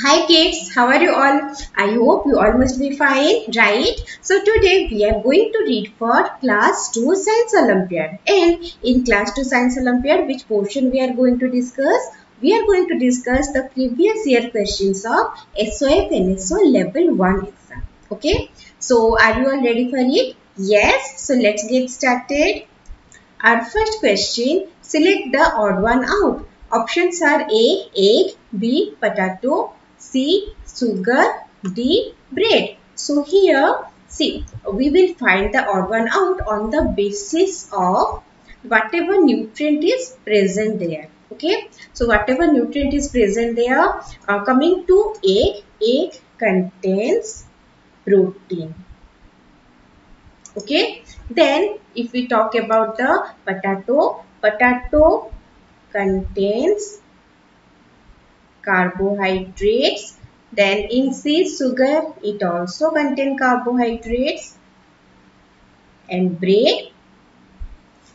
Hi kids, how are you all? I hope you all must be fine, right? So today we are going to read for class 2 Science Olympiad. And in class 2 Science Olympiad, which portion we are going to discuss? We are going to discuss the previous year questions of SOF NSO level 1 exam. Okay? So are you all ready for it? Yes. So let's get started. Our first question, select the odd one out. Options are A, egg, B, potato, C, sugar, D, bread. So here, see, we will find the odd one out on the basis of whatever nutrient is present there. Okay, so whatever nutrient is present there, coming to egg contains protein. Okay, then if we talk about the potato contains carbohydrates. Then in C, sugar, it also contains carbohydrates. And bread,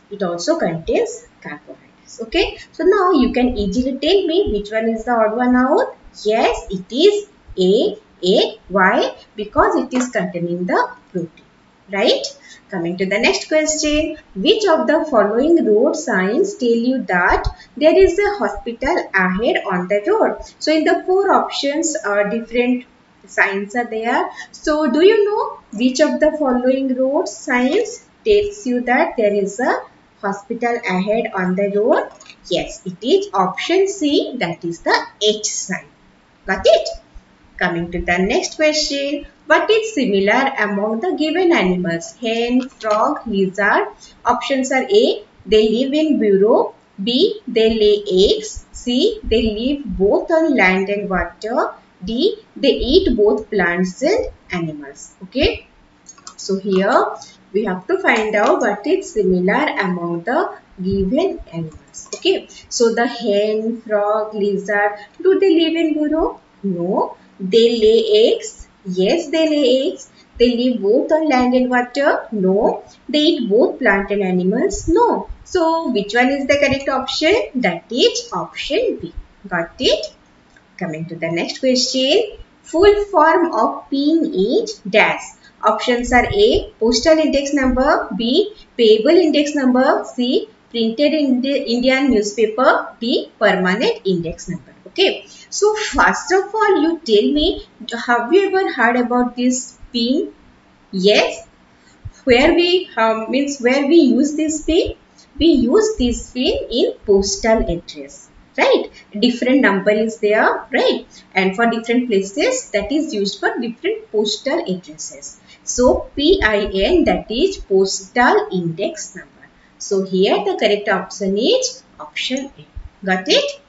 it also contains carbohydrates. Okay, so now you can easily tell me which one is the odd one out. Yes, it is A. Why? Because it is containing the protein. Right? Coming to the next question. Which of the following road signs tell you that there is a hospital ahead on the road? So in the four options, different signs are there. So do you know which of the following road signs tells you that there is a hospital ahead on the road? Yes, it is option C, that is the H sign. Got it? Coming to the next question. What is similar among the given animals? Hen, frog, lizard. Options are A, they live in burrow. B, they lay eggs. C, they live both on land and water. D, they eat both plants and animals. Okay. So here we have to find out what is similar among the given animals. Okay. So the hen, frog, lizard, do they live in burrow? No. They lay eggs? Yes, they lay eggs. They live both on land and water? No. They eat both plant and animals? No. So which one is the correct option? That is option B. Got it? Coming to the next question. Full form of PIN is dash. Options are A, postal index number, B, payable index number, C, printed in the Indian newspaper, D, permanent index number. Okay. So first of all, you tell me, have you ever heard about this PIN? Yes. Where we where we use this PIN? We use this PIN in postal address. Right, different number is there, right, and for different places that is used for different postal addresses. So PIN, that is postal index number. So here the correct option is option A. Got it?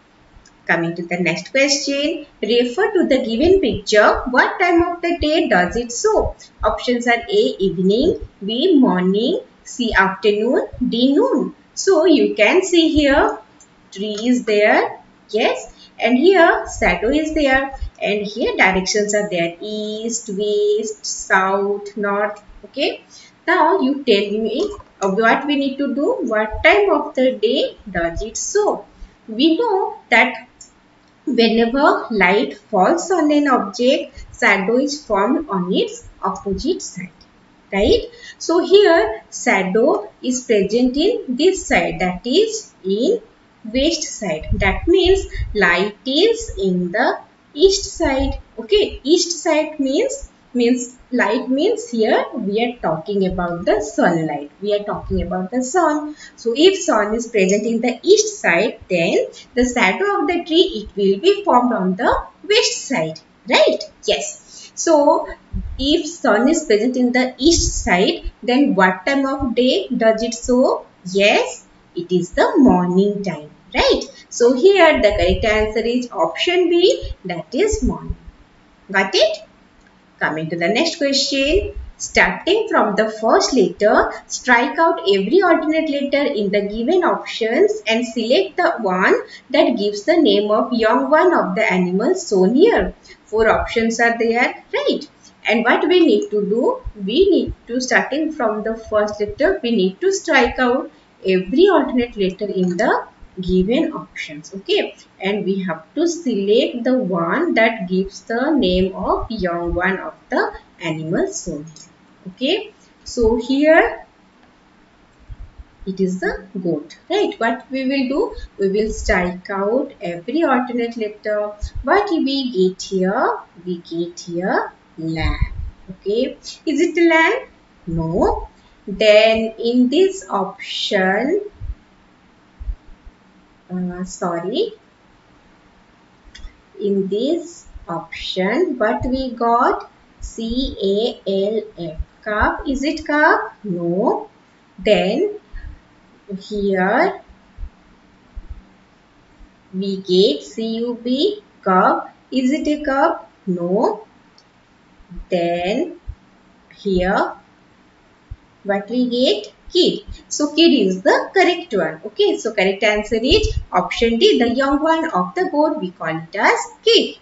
Coming to the next question, refer to the given picture. What time of the day does it show? Options are A, evening, B, morning, C, afternoon, D, noon. So you can see here, tree is there, yes, and here shadow is there, and here directions are there, east, west, south, north. Okay, now you tell me what we need to do. What time of the day does it show? We know that whenever light falls on an object, shadow is formed on its opposite side. Right? So here shadow is present in this side, that is in west side. That means light is in the east side. Okay, east side means light means here we are talking about the sunlight. We are talking about the sun. So if sun is present in the east side, then the shadow of the tree, it will be formed on the west side. Right? Yes. So if sun is present in the east side, then what time of day does it show? Yes, it is the morning time. Right? So here the correct answer is option B, that is morning. Got it? Coming to the next question. Starting from the first letter, strike out every alternate letter in the given options and select the one that gives the name of young one of the animals shown here. Four options are there, right? And what we need to do, we need to, starting from the first letter, we need to strike out every alternate letter in the given options. Okay, and we have to select the one that gives the name of young one of the animal shown here. Okay, so here it is the goat, right? What we will do, we will strike out every alternate letter. What we get here? We get here lamb. Okay, is it a lamb? No. Then in this option, sorry, in this option, what we got? CALF. Calf. Is it calf? No. Then here we get CUB, cup. Is it a cup? No. Then here what we get? Kid. So kid is the correct one. Okay. So correct answer is option D. The young one of the goat, we call it as kid.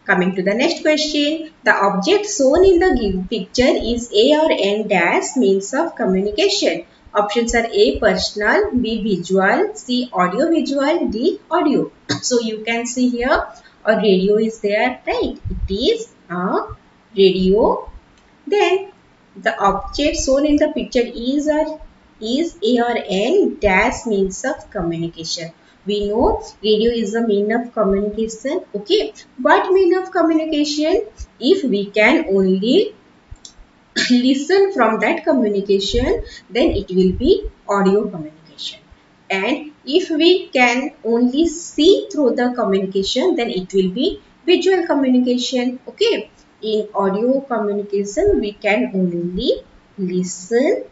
Coming to the next question. The object shown in the given picture is A or N dash means of communication. Options are A personal, B visual, C audio visual, D audio. So you can see here a radio is there, right? It is a radio. Then the object shown in the picture is A or N dash means of communication. We know radio is a mean of communication. Okay, what mean of communication? If we can only listen from that communication, then it will be audio communication. And if we can only see through the communication, then it will be visual communication. Okay, in audio communication we can only listen.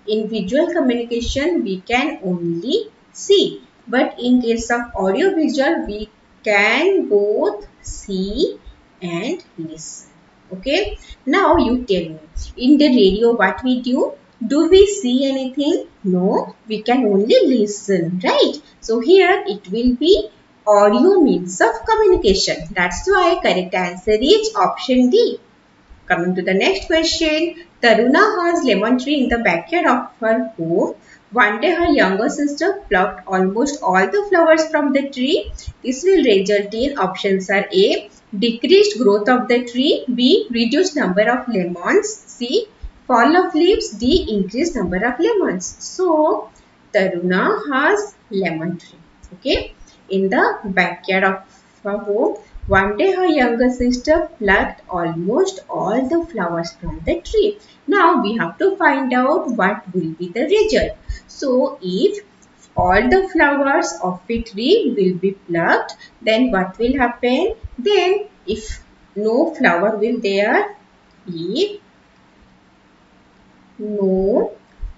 In visual communication we can only see, but in case of audio visual we can both see and listen. Okay, now you tell me, in the radio what we do? Do we see anything? No, we can only listen, right? So here it will be audio means of communication. That's why correct answer is option D. Coming to the next question. Taruna has lemon tree in the backyard of her home. One day her younger sister plucked almost all the flowers from the tree. This will result in options are A. Decreased growth of the tree. B. Reduced number of lemons. C. Fall of leaves. D. Increased number of lemons. So, Taruna has lemon tree. Okay. In the backyard of her home. One day her younger sister plucked almost all the flowers from the tree. Now we have to find out what will be the result. So if all the flowers of a tree will be plucked, then what will happen? Then if no flower will there, if no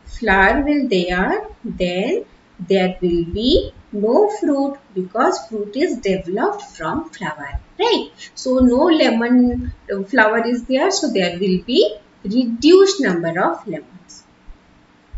flower will there, then there will be no fruit, because fruit is developed from flower, right? So no lemon flower is there, so there will be reduced number of lemons.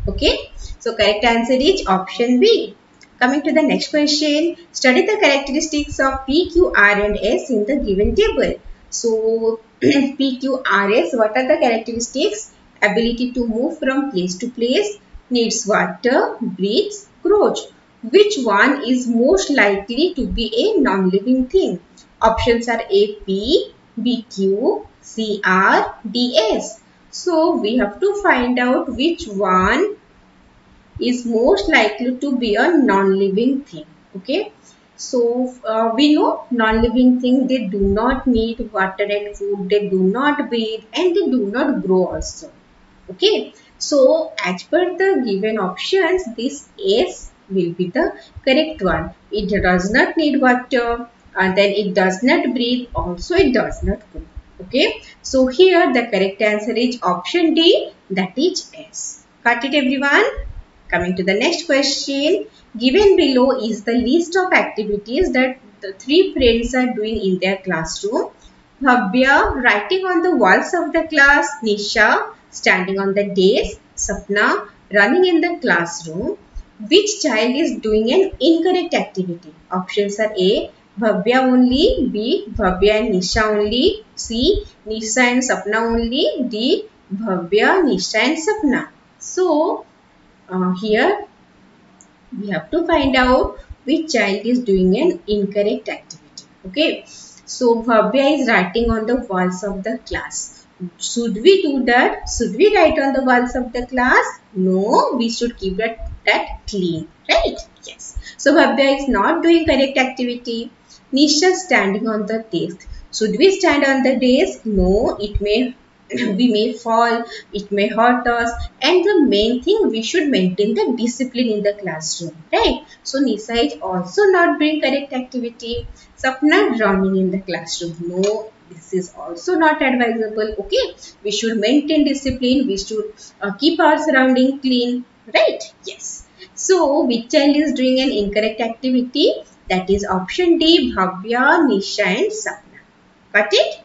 Okay, so correct answer is option B. Coming to the next question, study the characteristics of P, Q, R and S in the given table. So P, Q, R, S, what are the characteristics? Ability to move from place to place, needs water, breathes, grows. Which one is most likely to be a non-living thing? Options are A, P, B, Q, C, R, D, S. So we have to find out which one is most likely to be a non-living thing. Okay, so we know non-living thing, they do not need water and food, they do not breathe, and they do not grow also. Okay, so as per the given options, this S will be the correct one. It does not need water, and then it does not breathe, also it does not grow. Okay, so here the correct answer is option D, that is S. Got it everyone? Coming to the next question, given below is the list of activities that the three friends are doing in their classroom. Bhavya writing on the walls of the class, Nisha standing on the desk, Sapna running in the classroom. Which child is doing an incorrect activity? Options are A. Bhavya only, B. Bhavya and Nisha only, C. Nisha and Sapna only, D. Bhavya, Nisha and Sapna. So, here we have to find out which child is doing an incorrect activity. Okay. So Bhavya is writing on the walls of the class. Should we do that? Should we write on the walls of the class? No, we should keep that clean. Right? Yes. So Bhavya is not doing correct activity. Nisha standing on the desk. Should we stand on the desk? No, it may we may fall, it may hurt us, and the main thing, we should maintain the discipline in the classroom, right? So Nisa is also not doing correct activity. Sapna drowning in the classroom. No, this is also not advisable. Okay, we should maintain discipline, we should keep our surrounding clean, right? Yes. So which child is doing an incorrect activity? That is option D, Bhavya, Nisha and Sapna. Got it?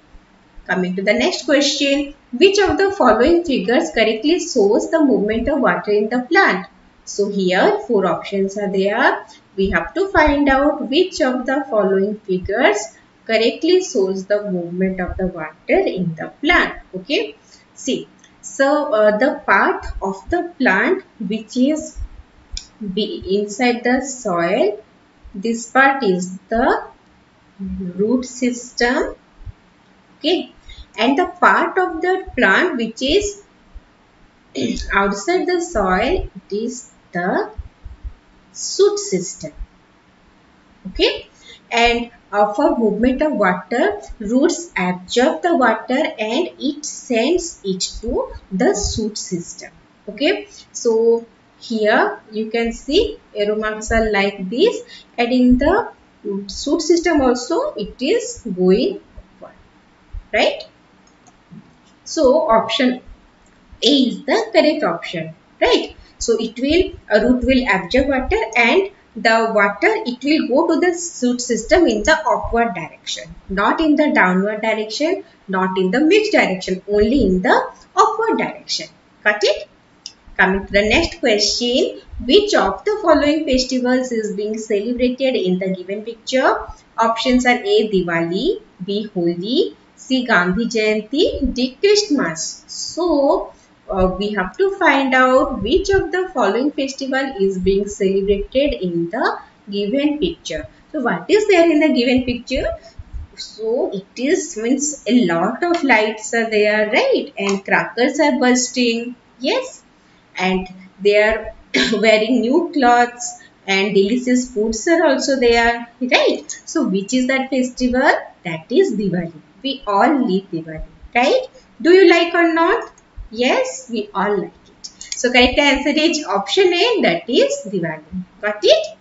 Coming to the next question, which of the following figures correctly shows the movement of water in the plant? So here 4 options are there. We have to find out which of the following figures correctly shows the movement of the water in the plant. Okay. See, so the part of the plant which is inside the soil, this part is the root system. Okay, and the part of the plant which is outside the soil, it is the shoot system. Okay, and for movement of water, roots absorb the water and it sends it to the shoot system. Okay, so here you can see arrow marks are like this, and in the shoot system also it is going upward, right? So option A is the correct option, right? So it will, a root will absorb water and the water, it will go to the shoot system in the upward direction, not in the downward direction, not in the mixed direction, only in the upward direction. Got it? Coming to the next question, which of the following festivals is being celebrated in the given picture? Options are A, Diwali, B, Holi, C, Gandhi Jayanti, D, Christmas. So, we have to find out which of the following festival is being celebrated in the given picture. So, what is there in the given picture? So, it is means a lot of lights are there, right? And crackers are bursting. Yes. And they are wearing new clothes and delicious foods are also there, right? So which is that festival? That is Diwali. We all live Diwali, right? Do you like or not? Yes, we all like it. So correct answer is option A, that is Diwali. Got it?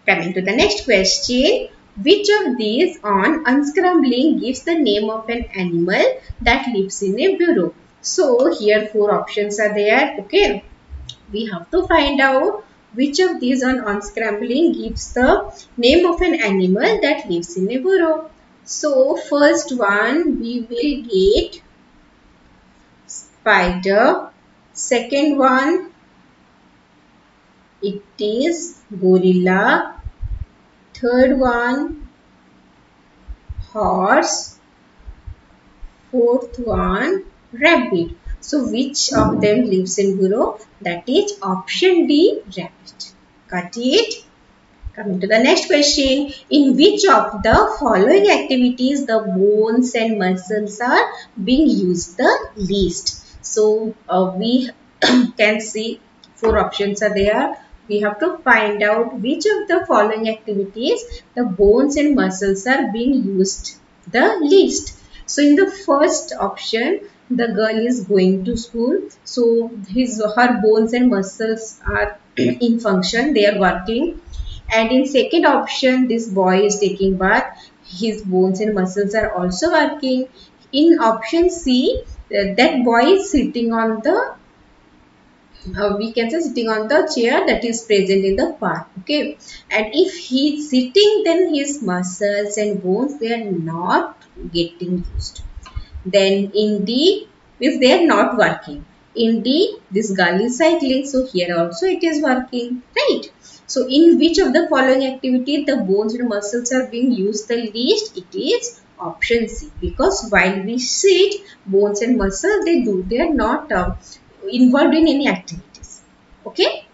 Coming to the next question, which of these on unscrambling gives the name of an animal that lives in a burrow? So here 4 options are there. Okay, we have to find out which of these on unscrambling gives the name of an animal that lives in a burrow. So first one we will get spider. Second one, it is gorilla. Third one, horse. Fourth one, rabbit. So which of them lives in burrow? That is option D, rabbit. Got it? Coming to the next question. In which of the following activities the bones and muscles are being used the least? So we can see 4 options are there. We have to find out which of the following activities the bones and muscles are being used the least. So in the first option, the girl is going to school. So her bones and muscles are in function. They are working. And in second option, this boy is taking bath. His bones and muscles are also working. In option C, that boy is sitting on the we can say sitting on the chair that is present in the park. Okay, and if he is sitting, then his muscles and bones, they are not getting used. Then in D, if they are not working. In D, this girl is cycling, so here also it is working, right? So in which of the following activity the bones and muscles are being used the least? It is option C, because while we sit, bones and muscles, they are not involved in any activities. Okay,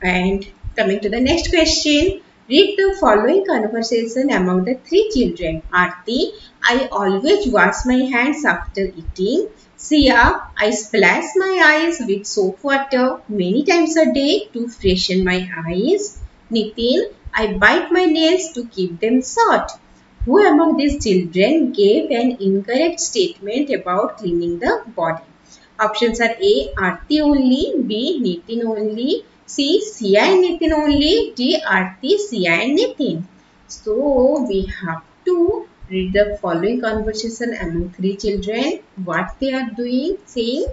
and Coming to the next question. Read the following conversation among the three children. Aarti, I always wash my hands after eating. Sia, I splash my eyes with soap water many times a day to freshen my eyes. Nitin, I bite my nails to keep them short. Who among these children gave an incorrect statement about cleaning the body? Options are A. Aarti only, B. Nitin only, C. Sia and Nitin only, D. Aarti, Sia and Nitin. So we have to read the following conversation among three children. What they are doing, saying,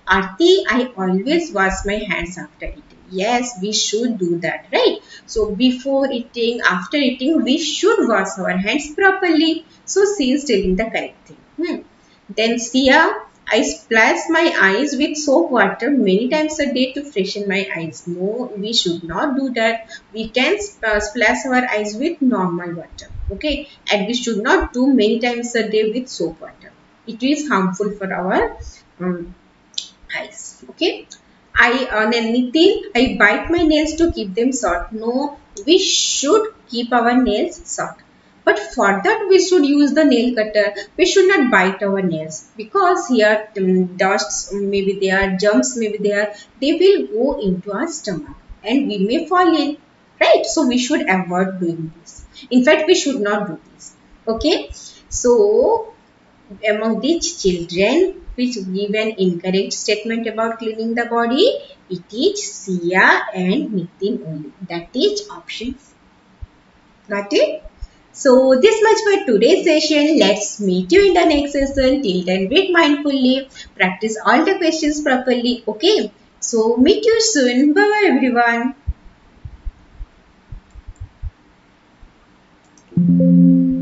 Aarti, I always wash my hands after eating. Yes, we should do that, right? So before eating, after eating, we should wash our hands properly. So she is telling the correct thing. Then Sia, I splash my eyes with soap water many times a day to freshen my eyes. No, we should not do that. We can splash our eyes with normal water. Okay, and we should not do many times a day with soap water. It is harmful for our eyes. Okay. Then Nitin, I bite my nails to keep them short. No, we should keep our nails short. But for that we should use the nail cutter. We should not bite our nails because here dusts maybe there, germs maybe there. They will go into our stomach and we may fall in. Right? So we should avoid doing this. In fact, we should not do this. Okay. So among these children which give an incorrect statement about cleaning the body, it is Sia and Nitin only. That is option. Got it? So this much for today's session. Let's meet you in the next session. Till then, read mindfully, practice all the questions properly. Okay? So meet you soon. Bye bye everyone.